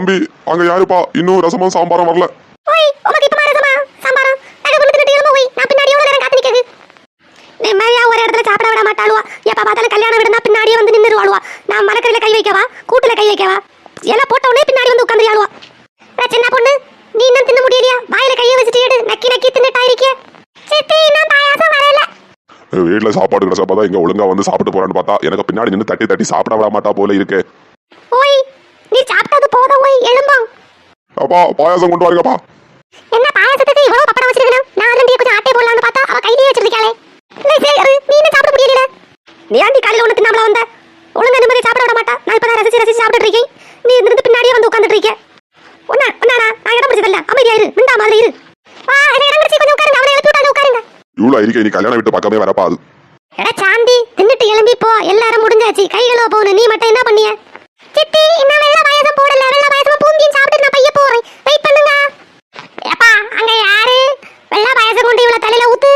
தம்பி அங்க யாருப்பா இன்னும் ரசமும் சாம்பாரும் வரல? ஓய் உமக்கு இப்ப ரசமா சாம்பாரும் அங்க கொண்டு திட்டு எழும்ப போய் நான் பின்னாடி எவ்வளவு நேரம் காத்து நிக்கிறது? நிம்மதியா ஒரு இடத்துல சாப்பிட விட மாட்டாளுவா. எப்ப பார்த்தாலும் கல்யாணம் விடுனா பின்னாடியே வந்து நின்னுருவாளுவா. நான் மரக்கறில கை வைக்கவா கூட்டுல கை வைக்கவா? எல்லாம் போட்ட உடனே பின்னாடி வந்து உட்கார்ந்துருவாளுவா. சின்ன பொண்ணு நீ இன்னும் தின்ன முடியலையா? வாயில கையை வச்சுட்டு எடு நக்கி நக்கி தின்னுட்டா இருக்கே. சித்தி இன்னும் பாயாசம் வரல. வீட்டுல சாப்பாடு கிடைச்சப்பதான் இங்க ஒழுங்கா வந்து சாப்பிட்டு போறான்னு பார்த்தா எனக்கு பின்னாடி நின்று தட்டி தட்டி சாப்பிட விட மாட்டா போல இருக்கு. ஓய் நீ சாப்பிட்டது போதும். ஓய் எழும்பா. அப்பா பாயாசம் கொண்டு வாருங்கப்பா. என்ன பாயாசத்துக்கு இவ்வளவு பப்படம் வச்சிருக்கணும்? நான் ரெண்டு கொஞ்சம் ஆட்டை போடலாம்னு பார்த்தா அவ கையிலேயே வச்சிருக்காளே. நீ என்ன சாப்பிட முடியல? நீ ஆண்டி காலையில ஒண்ணு தின்னாமல வந்த ஒழுங்கா நிம்மதி சாப்பிட விட மாட்டா. நான் இப்ப ரசிச்சு ரசிச்சு சாப்பிட்டு இருக்கேன். நீ இருந்து பின்னாடியே வந்து உட்கார்ந்துட்டு இருக்க. ஒன்னாடா நான் இடம் பிடிச்சதில்ல. அமைதியா இரு. மிண்டா மாதிரி இரு. வா என்ன இடம் பிடிச்சி கொஞ்சம் உட்காருங்க. அவனை எழுப்பி விட்டாங்க உட்காருங்க. இவ்வளவு இருக்கே நீ கல்யாணம் விட்டு பக்கமே வரப்பா அது. எடா சாந்தி தின்னுட்டு எழும்பி போ. எல்லாரும் முடிஞ்சாச்சு. கைகளோ போகணும். நீ மட்டும் என்ன பண்ணிய? சித்தி இன்னும் வெள்ள பாயாசம் போடல. வெள்ள பாயாசம் பூந்தியும் சாப்பிட்டு நான் பைய போறேன். வெயிட் பண்ணுங்க. ஏப்பா அங்க யாரு வெள்ள பாயாசம் கொண்டு இவ்வளவு தலையில ஊத்து?